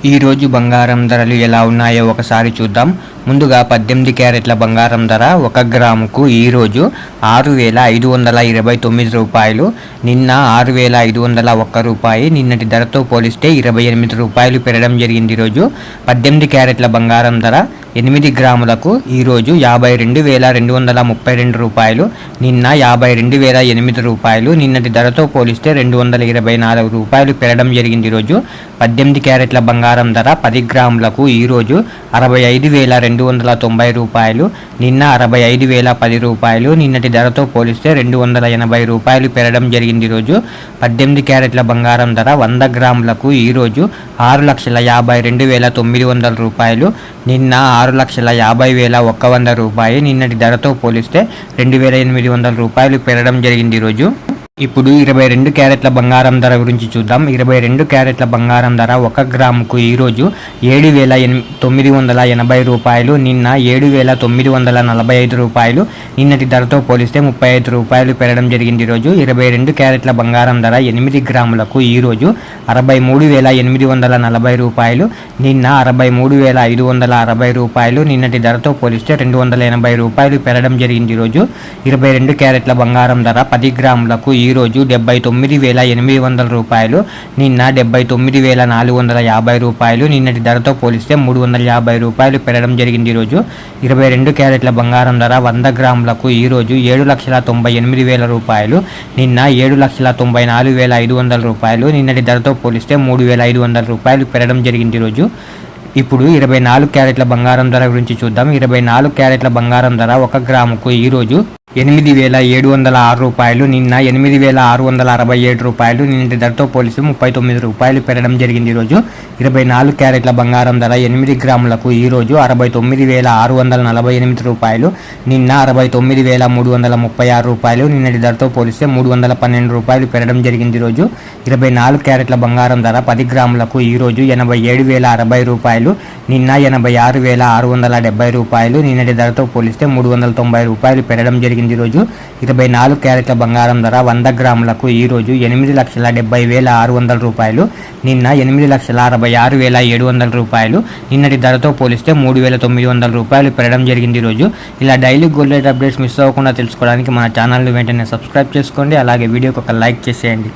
ఈ రోజు బంగారం ధరలు ఎలా ఉన్నాయో ఒకసారి చూద్దాం. ముందుగా 18 క్యారెట్ల బంగారం ధర 1 గ్రాముకు ఈరోజు 6,529 రూపాయలు. నిన్న 6,501 రూపాయి. నిన్నటి ధరతో పోలిస్తే 28 రూపాయలు పెరగడం జరిగింది. ఈరోజు 18 క్యారెట్ల బంగారం ధర 8 గ్రాములకు ఈరోజు 52,232 రూపాయలు. నిన్న 52,008 రూపాయలు. నిన్నటి ధరతో పోలిస్తే 224 రూపాయలు పెరగడం జరిగింది. ఈరోజు 18 క్యారెట్ల బంగారం ధర 10 గ్రాములకు ఈరోజు 65,290 రూపాయలు. నిన్న 65,010 రూపాయలు. నిన్నటి ధరతో పోలిస్తే 280 రూపాయలు పెరగడం జరిగింది. ఈరోజు 18 క్యారెట్ల బంగారం ధర 100 గ్రాములకు ఈరోజు 6,52,900 రూపాయలు. నిన్న 6,50,100 రూపాయలు. నిన్నటి ధరతో పోలిస్తే 2,800 రూపాయలు పెరగడం జరిగింది. ఈరోజు ఇప్పుడు 22 క్యారెట్ల బంగారం ధర గురించి చూద్దాం. 22 క్యారెట్ల బంగారం ధర 1 గ్రాముకు ఈరోజు 7,980 రూపాయలు. నిన్న 7,945 రూపాయలు. నిన్నటి ధరతో పోలిస్తే 35 రూపాయలు పెరగడం జరిగింది. ఈరోజు 22 క్యారెట్ల బంగారం ధర 8 గ్రాములకు ఈరోజు 63,840 రూపాయలు. నిన్న 63,560 రూపాయలు. నిన్నటి ధరతో పోలిస్తే 280 రూపాయలు పెరగడం జరిగింది. ఈరోజు 22 క్యారెట్ల బంగారం ధర 10 గ్రాములకు ఈరోజు 79,800 రూపాయలు. నిన్న 79,450 రూపాయలు. నిన్నటి ధరతో పోలిస్తే 350 రూపాయలు పెరగడం జరిగింది. ఈరోజు 22 క్యారెట్ల బంగారం ధర 100 గ్రాములకు ఈరోజు 7,98,000 రూపాయలు. నిన్న 7,94,500 రూపాయలు. నిన్నటి ధరతో పోలిస్తే 3,500 రూపాయలు పెరగడం జరిగింది. ఈరోజు ఇప్పుడు 24 క్యారెట్ల బంగారం ధర గురించి చూద్దాం. 24 క్యారెట్ల బంగారం ధర 1 గ్రాముకు ఈరోజు 8,706 రూపాయలు. నిన్న 8,667 రూపాయలు. నిన్నటి ధరతో పోలిస్తే 39 రూపాయలు పెరగడం జరిగింది. ఈరోజు 24 క్యారెట్ల బంగారం ధర 8 గ్రాములకు ఈరోజు 69,648 రూపాయలు. నిన్న 69,336 రూపాయలు. నిన్నటి ధరతో పోలిస్తే 312 రూపాయలు పెరగడం జరిగింది. ఈరోజు 24 క్యారెట్ల బంగారం ధర 10 గ్రాములకు ఈరోజు 87,060 రూపాయలు. నిన్న 86,670 రూపాయలు. నిన్నటి ధరతో పోలిస్తే 390 రూపాయలు పెరగడం జరిగింది. ఈరోజు 24 క్యారెట్ల బంగారం ధర 100 గ్రాములకు ఈరోజు 8,70,600 రూపాయలు. నిన్న 8,66,700 రూపాయలు. నిన్నటి ధరతో పోలిస్తే 3,900 రూపాయలు పెరగడం జరిగింది. ఈరోజు ఇలా daily gold rate updates miss అవ్వకుండా తెలుసుకోవడానికి మన ఛానల్ని వెంటనే సబ్స్క్రైబ్ చేసుకోండి. అలాగే వీడియోకి ఒక లైక్ చేసేయండి.